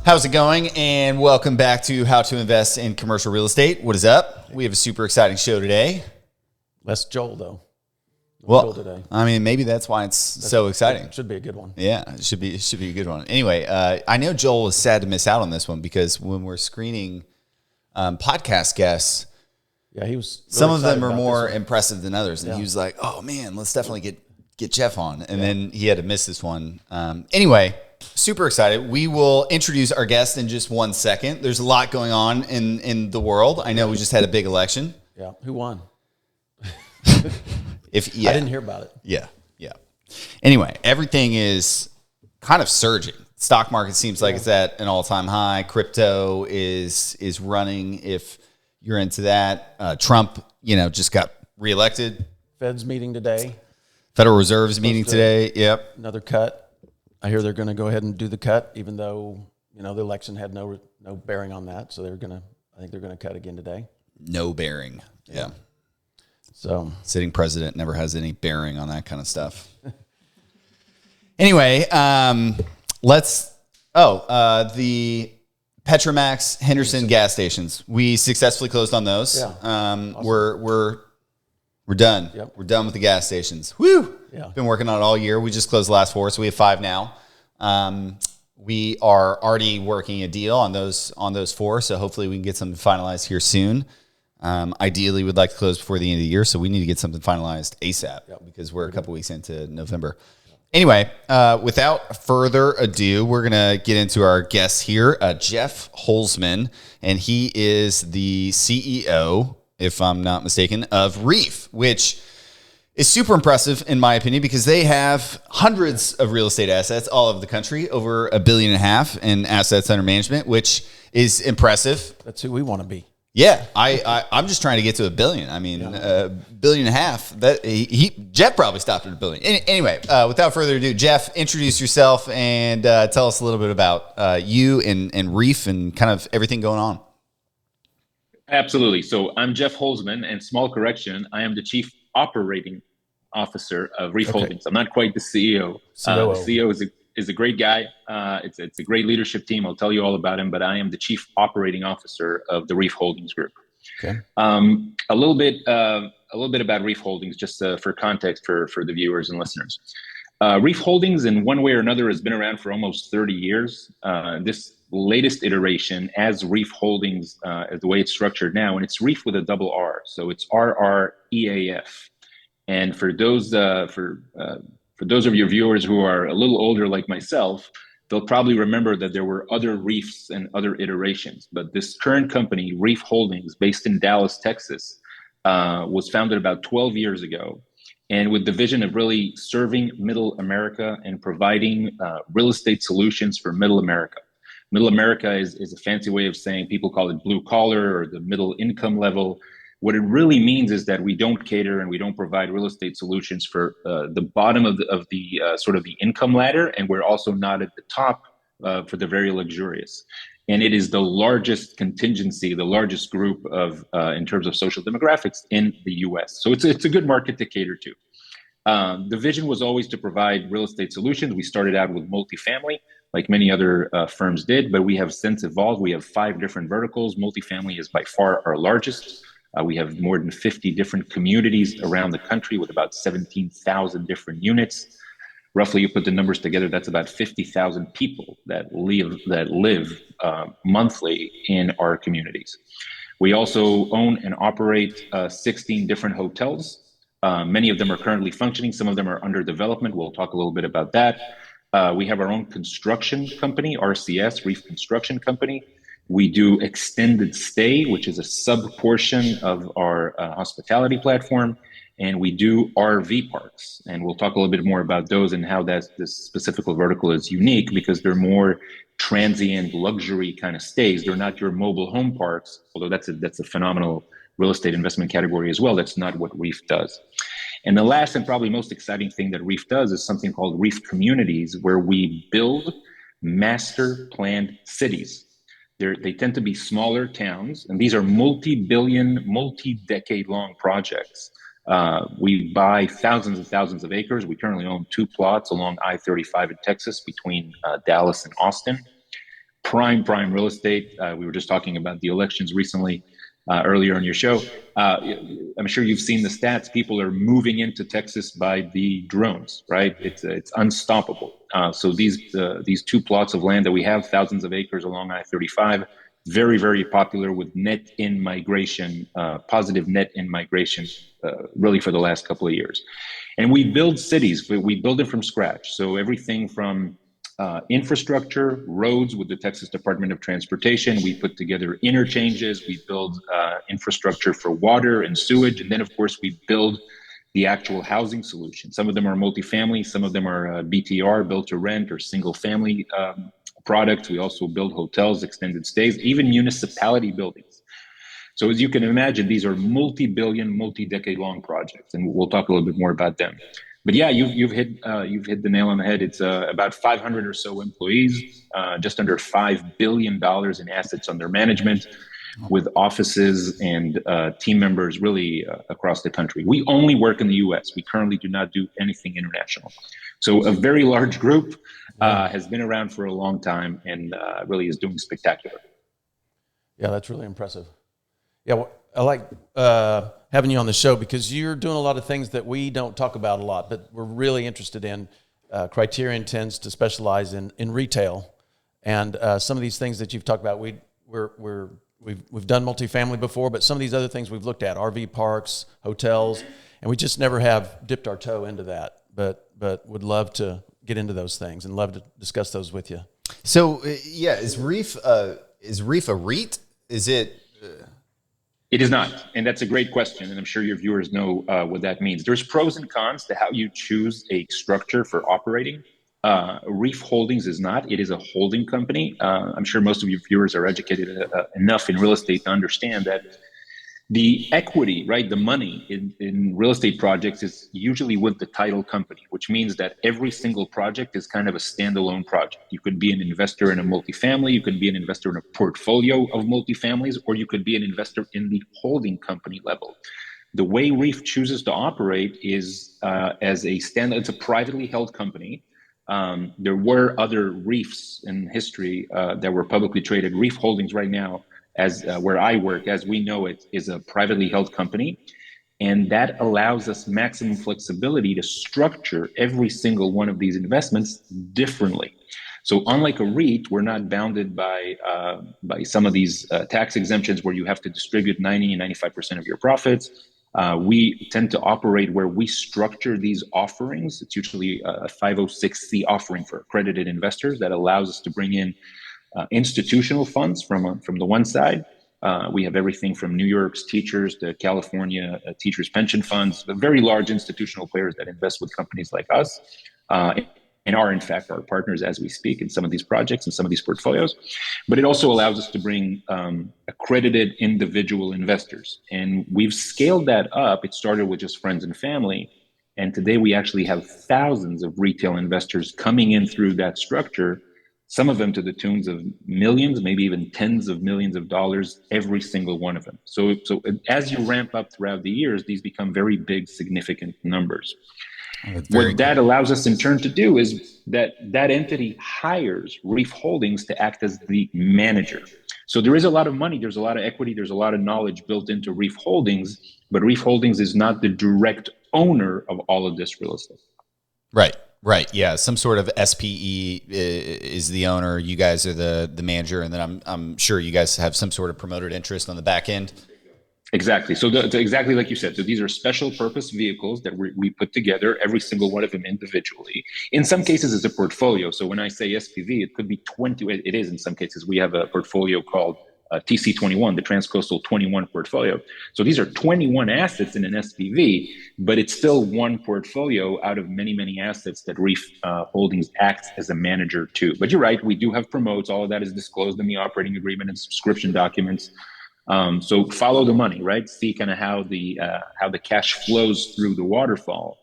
How's it going? And welcome back to How to Invest in Commercial Real Estate. What is up? We have a super exciting show today. Less Joel, though. Well, today. I mean, maybe that's why it's so exciting. It should be a good one. Yeah, it should be a good one. Anyway, I know Joel was sad to miss out on this one because when we're screening podcast guests, yeah, he was. Really some of them are more impressive than others, and he was like, "Oh man, let's definitely get Jeff on." And then he had to miss this one. Anyway. Super excited. We will introduce our guest in just 1 second. There's a lot going on in the world. I know we just had a big election. Yeah. Who won? I didn't hear about it. Yeah. Anyway, everything is kind of surging. Stock market seems like it's at an all-time high. Crypto is running. If you're into that, Trump, just got reelected. Fed's meeting today. Federal Reserve's meeting today. Yep. Another cut. I hear they're going to go ahead and do the cut, even though the election had no bearing on that. So I think they're going to cut again today. No bearing. Yeah. So sitting president never has any bearing on that kind of stuff. Anyway, the Petromax Henderson gas stations. We successfully closed on those. Yeah. Awesome. We're done. Yep. We're done with the gas stations. Woo! Yeah. Been working on it all year. We just closed the last 4, so we have 5 now. We are already working a deal on those 4, so hopefully we can get something finalized here soon. Ideally, we'd like to close before the end of the year, so we need to get something finalized ASAP because we're a couple weeks into November. Anyway, without further ado, we're going to get into our guest here, Jeff Holzmann, and he is the CEO, if I'm not mistaken, of REAF, which is super impressive in my opinion because they have hundreds of real estate assets all over the country, over $1.5 billion in assets under management, which is impressive. That's who we want to be. Yeah, I'm just trying to get to $1 billion. I mean, $1.5 billion. That Jeff probably stopped at $1 billion. Anyway, without further ado, Jeff, introduce yourself and tell us a little bit about you and REAF and kind of everything going on. Absolutely. So I'm Jeff Holzmann, and small correction, I am the Chief Operating Officer of REAF Holdings. I'm not quite the CEO. COO. The CEO is a great guy. It's a great leadership team. I'll tell you all about him, but I am the Chief Operating Officer of the REAF Holdings Group. Okay. A little bit about REAF Holdings, just for context for the viewers and listeners. REAF Holdings, in one way or another, has been around for almost 30 years. This latest iteration as REAF Holdings, the way it's structured now, and it's REAF with a double R, so it's RREAF. And for those of your viewers who are a little older like myself, they'll probably remember that there were other REAFs and other iterations. But this current company, REAF Holdings, based in Dallas, Texas, was founded about 12 years ago, and with the vision of really serving Middle America and providing real estate solutions for Middle America. Middle America is a fancy way of saying, people call it blue collar or the middle income level. What it really means is that we don't cater and we don't provide real estate solutions for the bottom of the sort of the income ladder, and we're also not at the top for the very luxurious. And it is the largest contingency, the largest group of in terms of social demographics in the U.S. So it's a good market to cater to. The vision was always to provide real estate solutions. We started out with multifamily, like many other firms did, but we have since evolved. We have 5 different verticals. Multifamily is by far our largest. We have more than 50 different communities around the country with about 17,000 different units. Roughly, you put the numbers together, that's about 50,000 people that live monthly in our communities. We also own and operate 16 different hotels. Many of them are currently functioning. Some of them are under development. We'll talk a little bit about that. We have our own construction company, RCS, REAF Construction Company. We do extended stay, which is a sub-portion of our hospitality platform. And we do RV parks. And we'll talk a little bit more about those and how this specific vertical is unique because they're more transient luxury kind of stays. They're not your mobile home parks, although that's a phenomenal real estate investment category as well. That's not what REAF does. And the last and probably most exciting thing that REAF does is something called REAF Communities, where we build master planned cities. They tend to be smaller towns, and these are multi-billion, multi-decade long projects. We buy thousands and thousands of acres. We currently own 2 plots along I-35 in Texas between Dallas and Austin. prime real estate. We were just talking about the elections recently, earlier in your show. I'm sure you've seen the stats. People are moving into Texas by the drones, right? It's unstoppable. So these two plots of land that we have, thousands of acres along I-35, very, very popular with net in migration, positive net in migration, really for the last couple of years. And we build cities. We build it from scratch. So everything from infrastructure, roads with the Texas Department of Transportation. We put together interchanges. We build infrastructure for water and sewage. And then, of course, we build the actual housing solution. Some of them are multifamily. Some of them are BTR, built to rent, or single family products. We also build hotels, extended stays, even municipality buildings. So as you can imagine, these are multi-billion, multi-decade long projects, and we'll talk a little bit more about them. But yeah, you've hit the nail on the head. It's about 500 or so employees, just under $5 billion in assets under management, with offices and team members really across the country. We only work in the U.S. We currently do not do anything international. So a very large group, has been around for a long time, and really is doing spectacular. Yeah, that's really impressive. Yeah, well, I like having you on the show because you're doing a lot of things that we don't talk about a lot, but we're really interested in. Criterion tends to specialize in retail, and some of these things that you've talked about, we've done multifamily before, but some of these other things we've looked at, RV parks, hotels, and we just never have dipped our toe into that. But would love to get into those things and love to discuss those with you. So yeah, is REAF a REIT? Is it? It is not. And that's a great question. And I'm sure your viewers know what that means. There's pros and cons to how you choose a structure for operating. REAF Holdings is not. It is a holding company. I'm sure most of your viewers are educated enough in real estate to understand that the equity, right, the money in real estate projects is usually with the title company, which means that every single project is kind of a standalone project. You could be an investor in a multifamily, you could be an investor in a portfolio of multifamilies, or you could be an investor in the holding company level. The way REAF chooses to operate is as a it's a privately held company. There were other REIFs in history that were publicly traded. REAF Holdings right now, as where I work, as we know it, is a privately held company. And that allows us maximum flexibility to structure every single one of these investments differently. So unlike a REIT, we're not bounded by some of these tax exemptions where you have to distribute 90 and 95% of your profits. We tend to operate where we structure these offerings. It's usually a 506c offering for accredited investors that allows us to bring in institutional funds from the one side. We have everything from New York's teachers to California teachers' pension funds, the very large institutional players that invest with companies like us, and are in fact our partners as we speak in some of these projects and some of these portfolios. But it also allows us to bring accredited individual investors. And we've scaled that up. It started with just friends and family. And today we actually have thousands of retail investors coming in through that structure, some of them to the tunes of millions, maybe even tens of millions of dollars, every single one of them. So as you ramp up throughout the years, these become very big, significant numbers. What that allows us in turn to do is that entity hires REAF Holdings to act as the manager. So there is a lot of money, there's a lot of equity, there's a lot of knowledge built into REAF Holdings, but REAF Holdings is not the direct owner of all of this real estate. Right. Yeah. Some sort of SPE is the owner. You guys are the manager. And then I'm sure you guys have some sort of promoted interest on the back end. Exactly. So exactly like you said. So these are special purpose vehicles that we put together, every single one of them individually. In some cases, it's a portfolio. So when I say SPV, it could be 20. It is in some cases. We have a portfolio called TC21, the Transcoastal 21 portfolio. So these are 21 assets in an SPV, but it's still one portfolio out of many, many assets that REAF Holdings acts as a manager to. But you're right, we do have promotes. All of that is disclosed in the operating agreement and subscription documents. So follow the money, right? See kind of how the cash flows through the waterfall.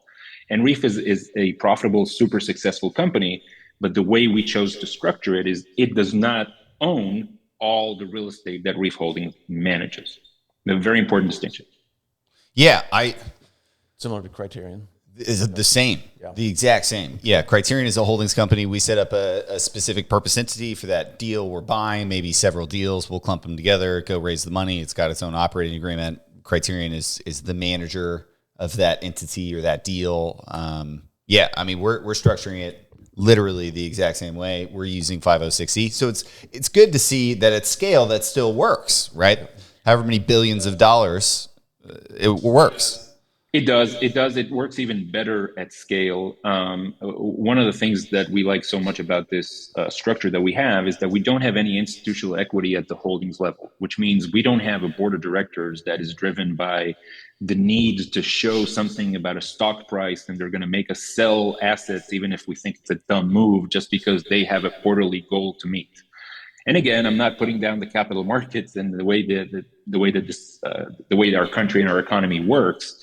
And REAF is a profitable, super successful company, but the way we chose to structure it is it does not own all the real estate that REAF Holdings manages. A very important distinction. Yeah, similar to Criterion. Is the same, Yeah. the exact same. Yeah, Criterion is a holdings company. We set up a specific purpose entity for that deal we're buying, maybe several deals. We'll clump them together, go raise the money. It's got its own operating agreement. Criterion is the manager of that entity or that deal. Yeah, I mean, we're structuring it literally the exact same way. We're using 506E. So it's good to see that at scale that still works, right? However many billions of dollars, it works. It does. It does. It works even better at scale. One of the things that we like so much about this structure that we have is that we don't have any institutional equity at the holdings level, which means we don't have a board of directors that is driven by the need to show something about a stock price, and they're going to make us sell assets, even if we think it's a dumb move, just because they have a quarterly goal to meet. And again, I'm not putting down the capital markets and the way that our country and our economy works.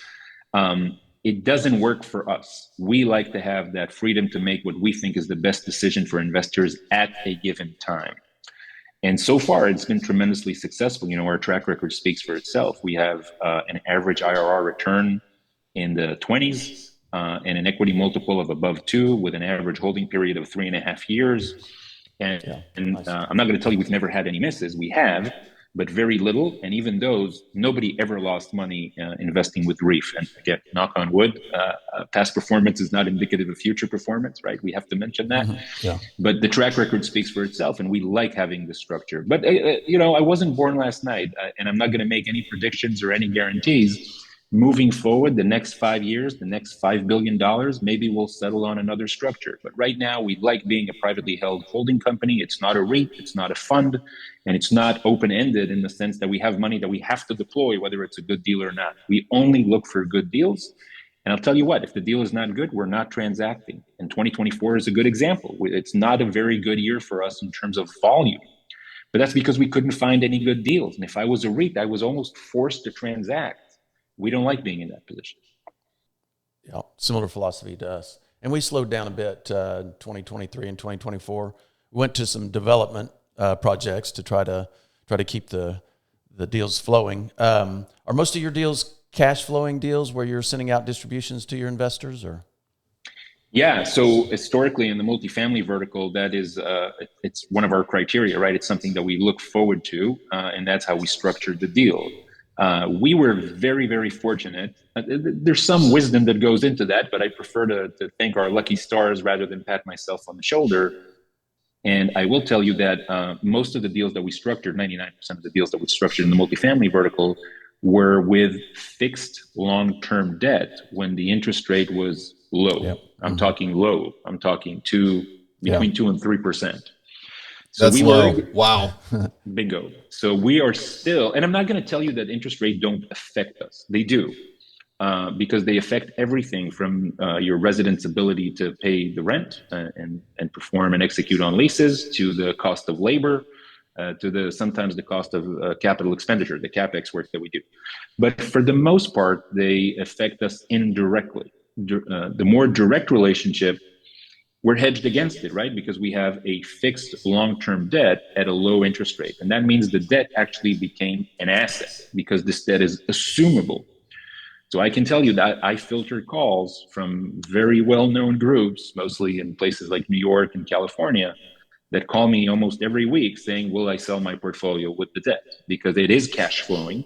It doesn't work for us. We like to have that freedom to make what we think is the best decision for investors at a given time. And so far, it's been tremendously successful. You know, our track record speaks for itself. We have an average IRR return in the 20s and an equity multiple of above 2 with an average holding period of 3.5 years. And, nice. I'm not going to tell you we've never had any misses. We have, but very little. And even those, nobody ever lost money investing with REEF. And again, knock on wood, past performance is not indicative of future performance, right? We have to mention that. Yeah. But the track record speaks for itself, and we like having this structure. But, you know, I wasn't born last night, and I'm not going to make any predictions or any guarantees. Moving forward, the next 5 years, the next $5 billion, maybe we'll settle on another structure. But right now, we like being a privately held holding company. It's not a REIT, it's not a fund, and it's not open-ended in the sense that we have money that we have to deploy, whether it's a good deal or not. We only look for good deals. And I'll tell you what, if the deal is not good, we're not transacting. And 2024 is a good example. It's not a very good year for us in terms of volume. But that's because we couldn't find any good deals. And if I was a REIT, I was almost forced to transact. We don't like being in that position. Yeah, similar philosophy to us. And we slowed down a bit 2023 and 2024. We went to some development projects to try to keep the deals flowing. Are most of your deals cash flowing deals where you're sending out distributions to your investors, or? Yeah, so historically in the multifamily vertical, that is, it's one of our criteria, right? It's something that we look forward to, and that's how we structured the deal. We were very, very fortunate. There's some wisdom that goes into that, but I prefer to thank our lucky stars rather than pat myself on the shoulder. And I will tell you that most of the deals that we structured, 99% of the deals that we structured in the multifamily vertical, were with fixed long-term debt when the interest rate was low. Yep. I'm talking low. I'm talking between 2 and 3%. So that's low. Wow. Bingo. So we are still, and I'm not going to tell you that interest rates don't affect us. They do, because they affect everything from your residents' ability to pay the rent and perform and execute on leases, to the cost of labor, to sometimes the cost of capital expenditure, the CapEx work that we do. But for the most part, they affect us indirectly. The more direct relationship, we're hedged against it, right? Because we have a fixed long-term debt at a low interest rate. And that means the debt actually became an asset because this debt is assumable. So I can tell you that I filtered calls from very well-known groups, mostly in places like New York and California, that call me almost every week saying, will I sell my portfolio with the debt? Because it is cash flowing,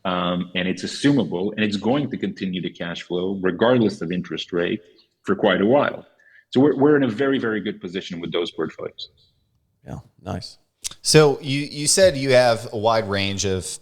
and it's assumable, and it's going to continue to cash flow regardless of interest rate for quite a while. So we're in a very, very good position with those portfolios. Yeah, nice. So you said you have a wide range of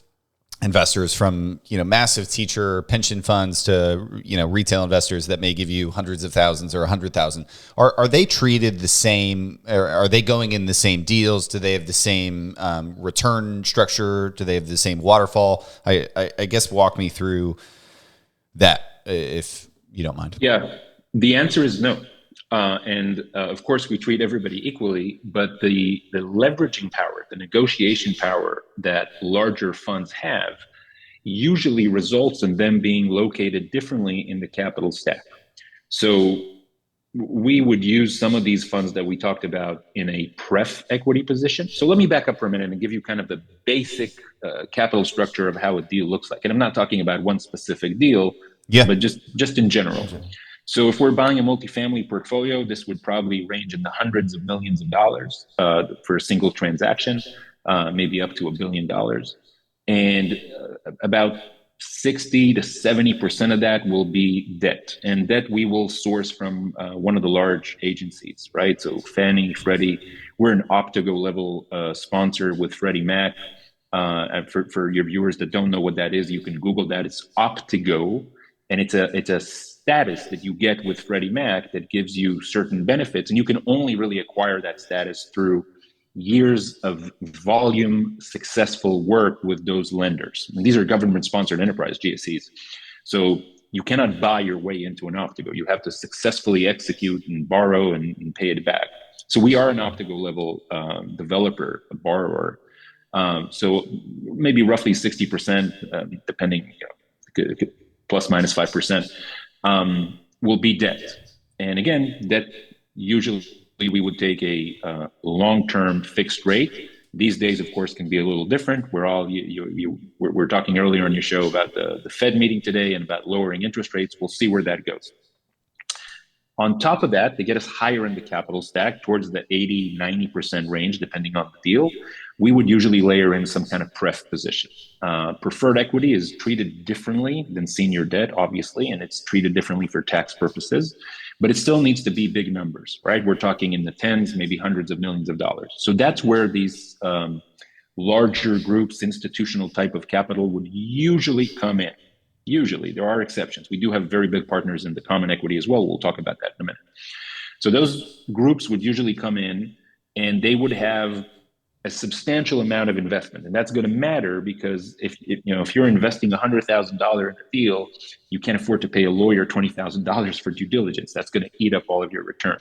investors, from massive teacher pension funds to retail investors that may give you hundreds of thousands or 100,000. Are they treated the same? Or are they going in the same deals? Do they have the same return structure? Do they have the same waterfall? I guess walk me through that if you don't mind. Yeah, the answer is no. And of course, we treat everybody equally, but the leveraging power, the negotiation power that larger funds have usually results in them being located differently in the capital stack. So we would use some of these funds that we talked about in a pref equity position. So let me back up for a minute and give you kind of the basic capital structure of how a deal looks like. And I'm not talking about one specific deal. Yeah. but just in general. So if we're buying a multifamily portfolio, this would probably range in the hundreds of millions of dollars for a single transaction, maybe up to $1 billion. And about 60 to 70% of that will be debt. And debt we will source from one of the large agencies, right? So Fannie, Freddie, we're an Optigo level sponsor with Freddie Mac. For your viewers that don't know what that is, you can Google that. It's Optigo, and it's a status that you get with Freddie Mac that gives you certain benefits, and you can only really acquire that status through years of volume successful work with those lenders. And these are government-sponsored enterprise GSEs. So you cannot buy your way into an Optigo. You have to successfully execute and borrow and pay it back. So we are an Optigo level developer, a borrower. So maybe roughly 60%, depending, plus minus 5%, will be debt. And again, debt usually we would take a long-term fixed rate. These days, of course, can be a little different. We're talking earlier on your show about the Fed meeting today and about lowering interest rates. We'll see where that goes. On top of that, they get us higher in the capital stack towards the 80, 90% range, depending on the deal. We would usually layer in some kind of pref position. Preferred equity is treated differently than senior debt, obviously, and it's treated differently for tax purposes, but it still needs to be big numbers, right? We're talking in the tens, maybe hundreds of millions of dollars. So that's where these larger groups, institutional type of capital would usually come in. Usually, there are exceptions. We do have very big partners in the common equity as well. We'll talk about that in a minute. So those groups would usually come in and they would have a substantial amount of investment. And that's going to matter because if you're investing $100,000 in a deal, you can't afford to pay a lawyer $20,000 for due diligence. That's going to eat up all of your return.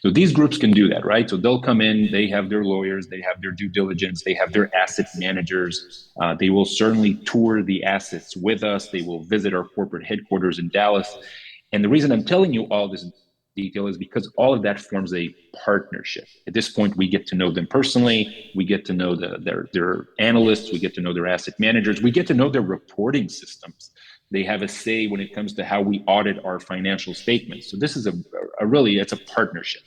So these groups can do that, right? So they'll come in, they have their lawyers, they have their due diligence, they have their asset managers. They will certainly tour the assets with us. They will visit our corporate headquarters in Dallas. And the reason I'm telling you all this detail is because all of that forms a partnership. At this point, we get to know them personally. We get to know their analysts. We get to know their asset managers. We get to know their reporting systems. They have a say when it comes to how we audit our financial statements. So this is it's a partnership.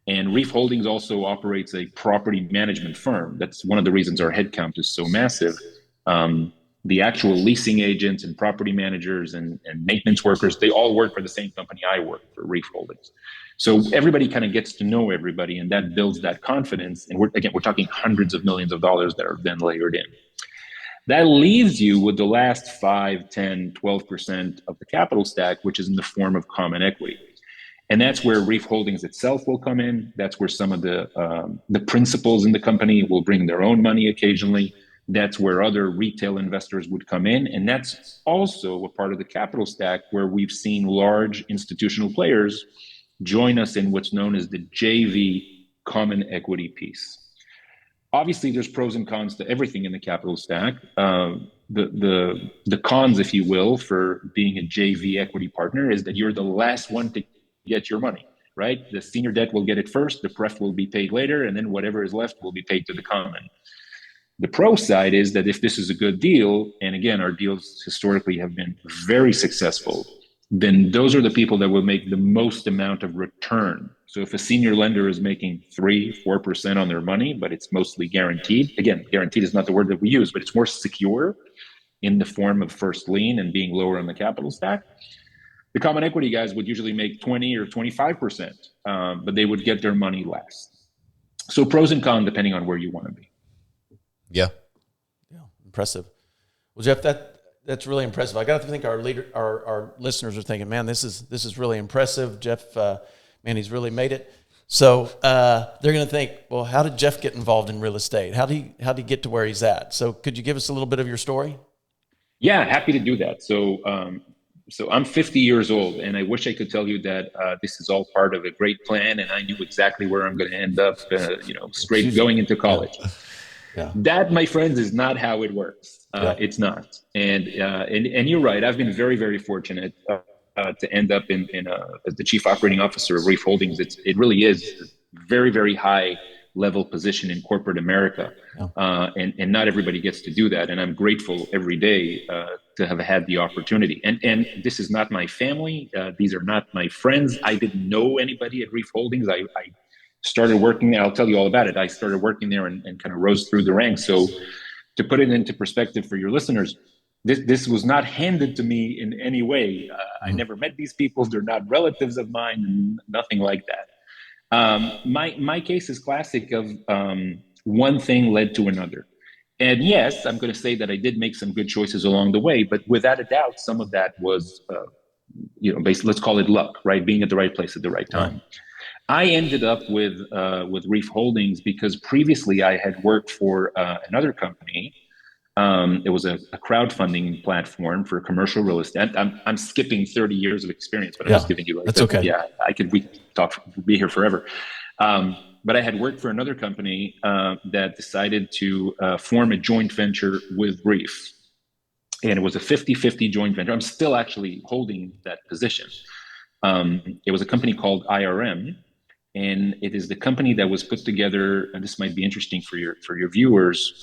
And REAF Holdings also operates a property management firm. That's one of the reasons our headcount is so massive. The actual leasing agents and property managers and maintenance workers, they all work for the same company I work for, REAF Holdings. So everybody kind of gets to know everybody, and that builds that confidence. And we're talking hundreds of millions of dollars that are then layered in. That leaves you with the last 5, 10, 12% of the capital stack, which is in the form of common equity. And that's where REAF Holdings itself will come in. That's where some of the principals in the company will bring their own money occasionally. That's where other retail investors would come in. And that's also a part of the capital stack where we've seen large institutional players join us in what's known as the JV common equity piece. Obviously, there's pros and cons to everything in the capital stack. The cons, if you will, for being a JV equity partner is that you're the last one to get your money, right? The senior debt will get it first, the pref will be paid later, and then whatever is left will be paid to the common. The pro side is that if this is a good deal, and again, our deals historically have been very successful, then those are the people that will make the most amount of return. So if a senior lender is making 3-4% on their money, but it's mostly guaranteed, again, guaranteed is not the word that we use, but it's more secure in the form of first lien and being lower on the capital stack. The common equity guys would usually make 20 or 25%, but they would get their money last. So pros and cons depending on where you want to be. Yeah. Impressive. Well, Jeff, that's really impressive. I got to think our listeners are thinking, man, this is really impressive. Jeff, man, he's really made it. So they're going to think, well, how did Jeff get involved in real estate? How did he get to where he's at? So could you give us a little bit of your story? Yeah, happy to do that. So I'm 50 years old, and I wish I could tell you that this is all part of a great plan, and I knew exactly where I'm going to end up, straight going into college. Yeah. That, my friends, is not how it works. It's not. And you're right. I've been very, very fortunate to end up as the chief operating officer of REAF Holdings. It really is a very, very high level position in corporate America. And not everybody gets to do that. And I'm grateful every day to have had the opportunity. And this is not my family. These are not my friends. I didn't know anybody at REAF Holdings. I started working there. I'll tell you all about it. I started working there and kind of rose through the ranks. So to put it into perspective for your listeners, this was not handed to me in any way. I never met these people. They're not relatives of mine, and nothing like that. My case is classic of one thing led to another. And yes, I'm going to say that I did make some good choices along the way, but without a doubt, some of that was, basically, let's call it luck, right? Being at the right place at the right time. I ended up with REAF Holdings because previously I had worked for another company. It was a crowdfunding platform for commercial real estate. I'm skipping 30 years of experience, but I'm just giving you that's okay. Yeah, we could be here forever. But I had worked for another company that decided to form a joint venture with REAF. And it was a 50-50 joint venture. I'm still actually holding that position. It was a company called IRM. And it is the company that was put together, and this might be interesting for your viewers.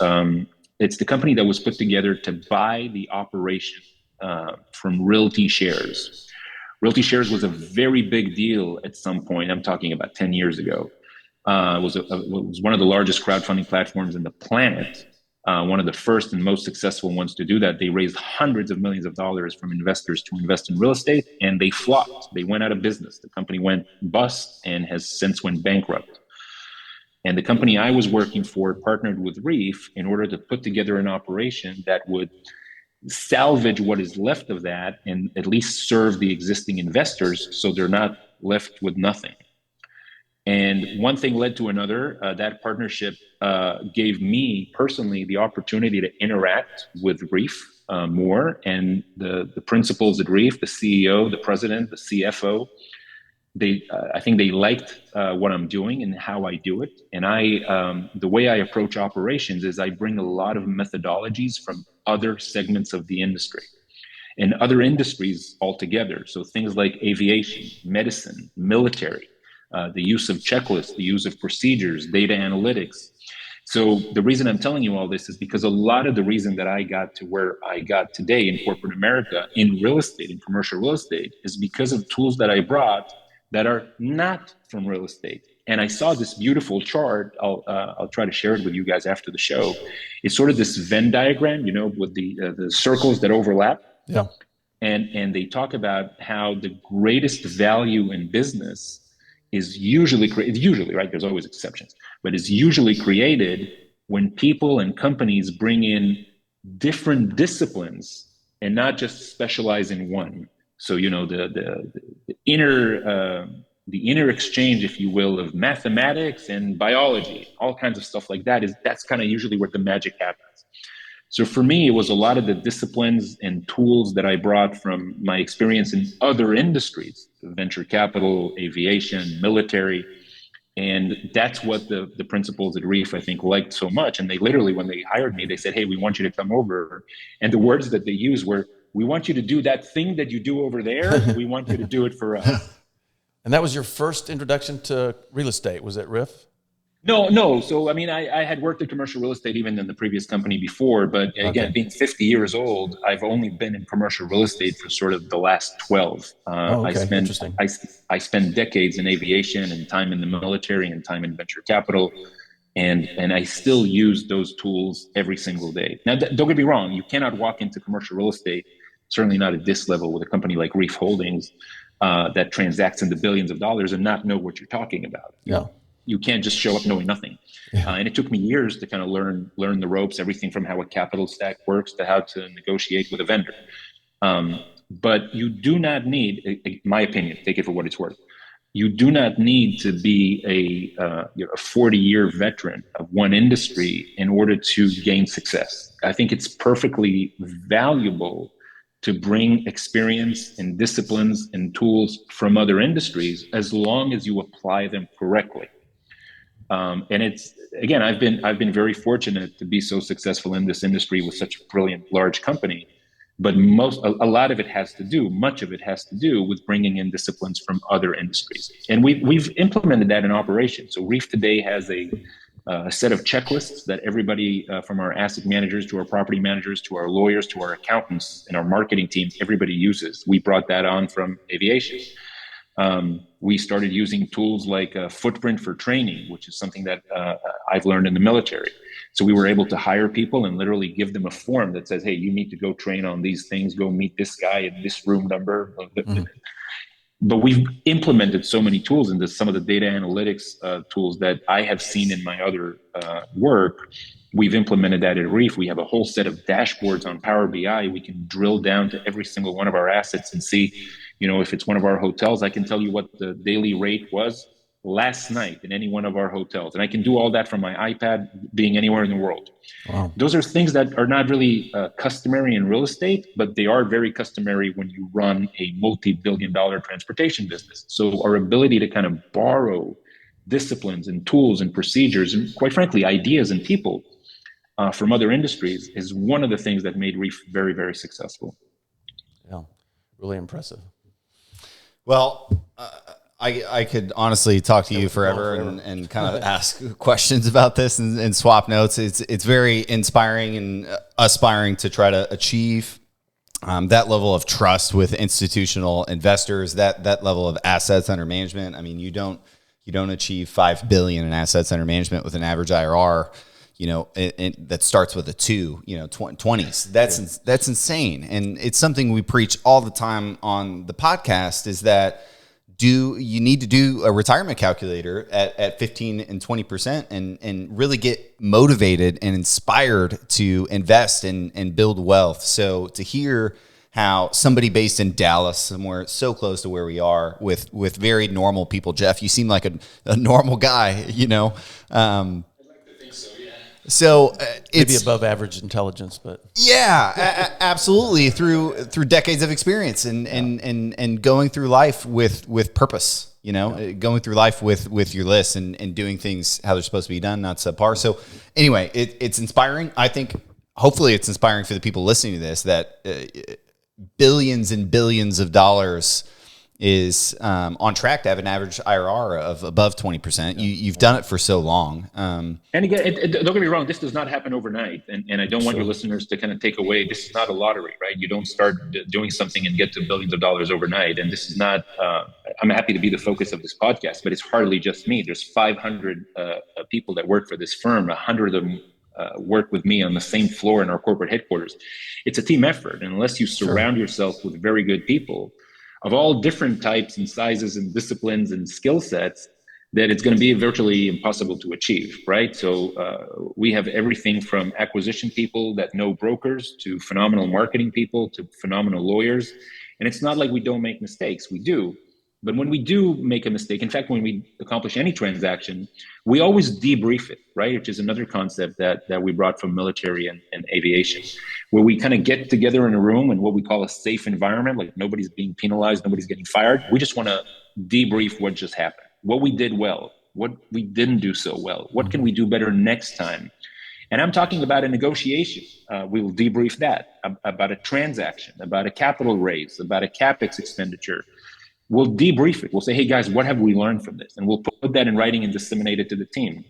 It's the company that was put together to buy the operation from Realty Shares. Realty Shares was a very big deal at some point. I'm talking about 10 years ago. It was one of the largest crowdfunding platforms in the planet. One of the first and most successful ones to do that. They raised hundreds of millions of dollars from investors to invest in real estate, and they flopped. They went out of business. The company went bust and has since went bankrupt. And the company I was working for partnered with REAF in order to put together an operation that would salvage what is left of that and at least serve the existing investors so they're not left with nothing. And one thing led to another. That partnership gave me personally the opportunity to interact with REAF more. And the principals at REAF, the CEO, the president, the CFO, I think they liked what I'm doing and how I do it. And the way I approach operations is I bring a lot of methodologies from other segments of the industry and other industries altogether. So things like aviation, medicine, military, the use of checklists, the use of procedures, data analytics. So the reason I'm telling you all this is because a lot of the reason that I got to where I got today in corporate America, in real estate, in commercial real estate, is because of tools that I brought that are not from real estate. And I saw this beautiful chart. I'll try to share it with you guys after the show. It's sort of this Venn diagram, with the circles that overlap. Yeah. And they talk about how the greatest value in business is usually right. There's always exceptions, but is usually created when people and companies bring in different disciplines and not just specialize in one. So the inner exchange, if you will, of mathematics and biology, all kinds of stuff like that's kind of usually where the magic happens. So for me, it was a lot of the disciplines and tools that I brought from my experience in other industries, venture capital, aviation, military. And that's what the principals at REAF, I think, liked so much. And they literally, when they hired me, they said, "Hey, we want you to come over." And the words that they used were, "We want you to do that thing that you do over there. We want you to do it for us." And that was your first introduction to real estate, was it REAF? No. So, I had worked in commercial real estate even in the previous company before, but again, being 50 years old, I've only been in commercial real estate for sort of the last 12. Interesting. I spent decades in aviation and time in the military and time in venture capital. And I still use those tools every single day. Now, don't get me wrong. You cannot walk into commercial real estate, certainly not at this level with a company like REAF Holdings that transacts in the billions of dollars and not know what you're talking about. Yeah. You can't just show up knowing nothing. Yeah. And it took me years to kind of learn the ropes, everything from how a capital stack works to how to negotiate with a vendor. But you do not need, in my opinion, take it for what it's worth, you do not need to be a 40-year veteran of one industry in order to gain success. I think it's perfectly valuable to bring experience and disciplines and tools from other industries as long as you apply them correctly. And it's, again, I've been very fortunate to be so successful in this industry with such a brilliant, large company. But much of it has to do with bringing in disciplines from other industries. And we've implemented that in operation. So REAF today has a a set of checklists that everybody from our asset managers to our property managers to our lawyers to our accountants and our marketing team, everybody uses. We brought that on from aviation. We started using tools like Footprint for training, which is something that I've learned in the military. So we were able to hire people and literally give them a form that says, hey, you need to go train on these things, go meet this guy in this room number. Mm-hmm. But we've implemented so many tools into some of the data analytics tools that I have seen in my other work. We've implemented that at REAF. We have a whole set of dashboards on Power BI. We can drill down to every single one of our assets and see, if it's one of our hotels, I can tell you what the daily rate was last night in any one of our hotels. And I can do all that from my iPad, being anywhere in the world. Wow. Those are things that are not really customary in real estate, but they are very customary when you run a multi-billion-dollar transportation business. So our ability to kind of borrow disciplines and tools and procedures, and quite frankly, ideas and people from other industries is one of the things that made REAF very, very successful. Yeah, really impressive. Well, I could honestly talk to you forever and kind of ask questions about this and swap notes. It's very inspiring and aspiring to try to achieve that level of trust with institutional investors, that level of assets under management. I mean, you don't achieve $5 billion in assets under management with an average IRR, that starts with a 2, 20s. That's insane. And it's something we preach all the time on the podcast is that you need to do a retirement calculator at 15 and 20% and really get motivated and inspired to invest and build wealth. So to hear how somebody based in Dallas, somewhere so close to where we are, with very normal people, Jeff, you seem like a normal guy, So it's maybe above average intelligence, but absolutely through decades of experience and going through life with purpose, going through life with your list and doing things how they're supposed to be done, not subpar. So anyway, it's inspiring. I think hopefully it's inspiring for the people listening to this that billions and billions of dollars is on track to have an average IRR of above 20%. You've done it for so long. And again, don't get me wrong, this does not happen overnight. And I don't want your listeners to kind of take away, this is not a lottery, right? You don't start doing something and get to billions of dollars overnight. And this is not, I'm happy to be the focus of this podcast, but it's hardly just me. There's 500 people that work for this firm. 100 of them work with me on the same floor in our corporate headquarters. It's a team effort. And unless you surround yourself with very good people of all different types and sizes and disciplines and skill sets, that it's going to be virtually impossible to achieve, right? So we have everything from acquisition people that know brokers to phenomenal marketing people to phenomenal lawyers. And it's not like we don't make mistakes. We do. But when we do make a mistake, in fact, when we accomplish any transaction, we always debrief it, right? Which is another concept that we brought from military and aviation, where we kind of get together in a room in what we call a safe environment, like nobody's being penalized, nobody's getting fired. We just want to debrief what just happened, what we did well, what we didn't do so well, what can we do better next time? And I'm talking about a negotiation. We will debrief that, about a transaction, about a capital raise, about a CapEx expenditure. We'll debrief it. We'll say, hey guys, what have we learned from this? And we'll put that in writing and disseminate it to the team.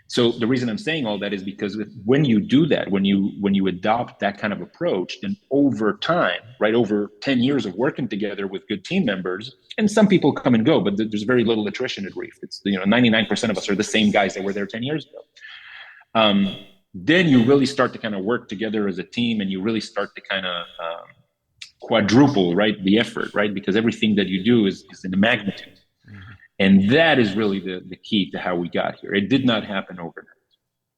So the reason I'm saying all that is because when you do that, when you adopt that kind of approach, then over time, right, over 10 years of working together with good team members, and some people come and go, but there's very little attrition at REAF. It's 99% of us are the same guys that were there 10 years ago. Then you really start to kind of work together as a team, and you really start to kind of quadruple, right, the effort, right, because everything that you do is in the magnitude. And that is really the key to how we got here. It did not happen overnight.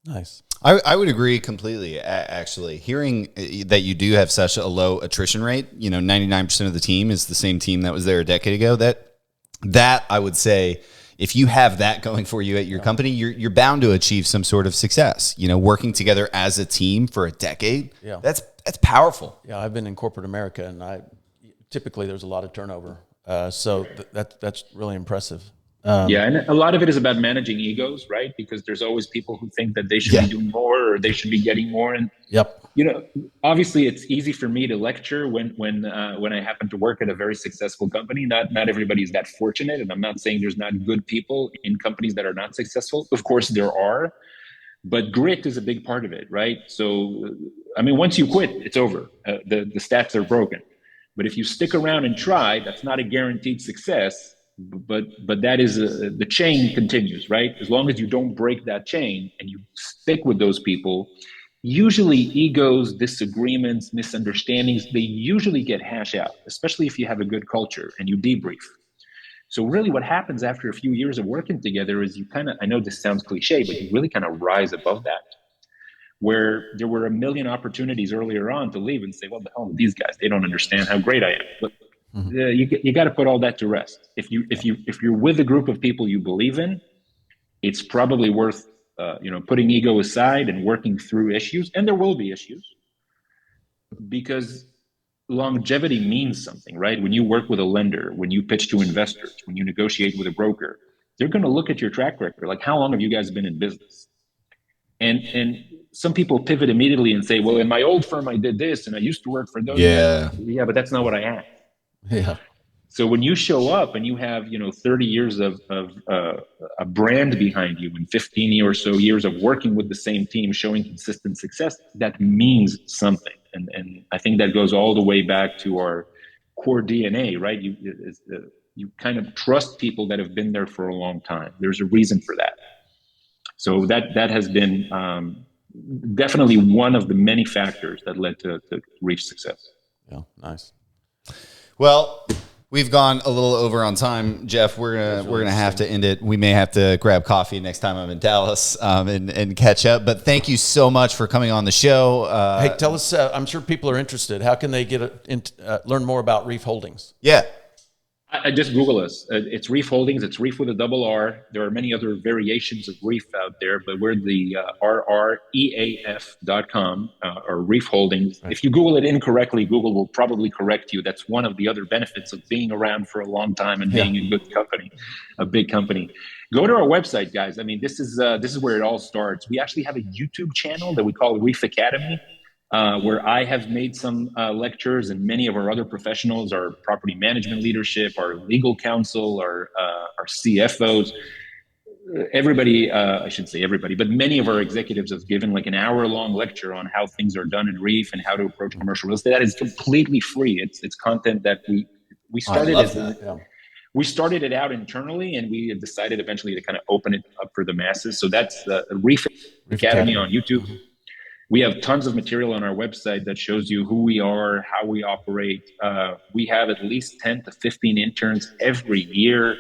Nice. I would agree completely, actually. Hearing that you do have such a low attrition rate, 99% of the team is the same team that was there a decade ago, that I would say, if you have that going for you at your company, you're bound to achieve some sort of success. Working together as a team for a decade, that's powerful. Yeah, I've been in corporate America, and typically there's a lot of turnover. So that's really impressive. And a lot of it is about managing egos, right? Because there's always people who think that they should be doing more or they should be getting more. And obviously it's easy for me to lecture when I happen to work at a very successful company. Not everybody is that fortunate, and I'm not saying there's not good people in companies that are not successful. Of course there are, But grit is a big part of it, right? So, I mean, once you quit, it's over. The stats are broken. But if you stick around and try, that's not a guaranteed success. But that is the chain continues, right? As long as you don't break that chain and you stick with those people, usually egos, disagreements, misunderstandings, they usually get hashed out, especially if you have a good culture and you debrief. So really what happens after a few years of working together is you kind of, I know this sounds cliche, but you really kind of rise above that. Where there were a million opportunities earlier on to leave and say, well, the hell with these guys, they don't understand how great I am. But you got to put all that to rest. If you're with a group of people you believe in, it's probably worth putting ego aside and working through issues, and there will be issues, because longevity means something, right? When you work with a lender, when you pitch to investors, when you negotiate with a broker, they're going to look at your track record. Like, how long have you guys been in business? And some people pivot immediately and say, well, in my old firm, I did this and I used to work for those guys. Yeah, but that's not what I am. Yeah. So when you show up and you have, 30 years of a brand behind you and 15 or so years of working with the same team, showing consistent success, that means something. And I think that goes all the way back to our core DNA, right? You kind of trust people that have been there for a long time. There's a reason for that. So that has been definitely one of the many factors that led to REAF's success. Yeah, nice. Well, we've gone a little over on time, Jeff. We're gonna have to end it. We may have to grab coffee next time I'm in Dallas and catch up. But thank you so much for coming on the show. Hey, tell us. I'm sure people are interested. How can they learn more about REAF Holdings? Yeah. I just Google us. It's REAF Holdings. It's REAF with a double R. There are many other variations of REAF out there, but we're the RREAF.com or REAF Holdings. Right. If you Google it incorrectly, Google will probably correct you. That's one of the other benefits of being around for a long time and being a good company, a big company. Go to our website, guys. I mean, this is where it all starts. We actually have a YouTube channel that we call REAF Academy. Where I have made some lectures, and many of our other professionals, our property management leadership, our legal counsel, our CFOs, everybody, I shouldn't say everybody, but many of our executives have given like an hour-long lecture on how things are done in REAF and how to approach commercial real estate. That is completely free. It's content that we started we started it out internally, and we decided eventually to kind of open it up for the masses. So that's the REAF Academy on YouTube. Mm-hmm. We have tons of material on our website that shows you who we are, how we operate. We have at least 10 to 15 interns every year.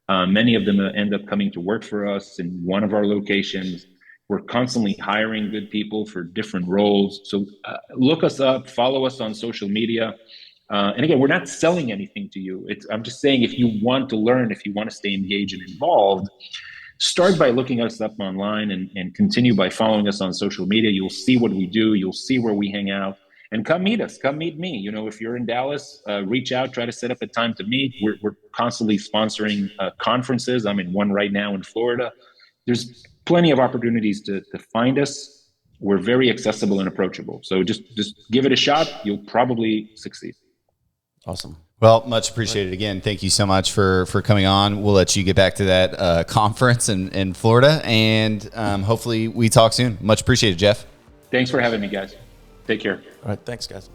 Many of them end up coming to work for us in one of our locations. We're constantly hiring good people for different roles. So look us up, follow us on social media. And again, we're not selling anything to you. I'm just saying, if you want to learn, if you want to stay engaged and involved, start by looking us up online and continue by following us on social media. You'll see what we do. You'll see where we hang out. And come meet us. Come meet me. If you're in Dallas, reach out. Try to set up a time to meet. We're constantly sponsoring conferences. I'm in one right now in Florida. There's plenty of opportunities to find us. We're very accessible and approachable. So just give it a shot. You'll probably succeed. Awesome. Well, much appreciated. Again, thank you so much for coming on. We'll let you get back to that conference in Florida, and hopefully we talk soon. Much appreciated, Jeff. Thanks for having me, guys. Take care. All right. Thanks, guys.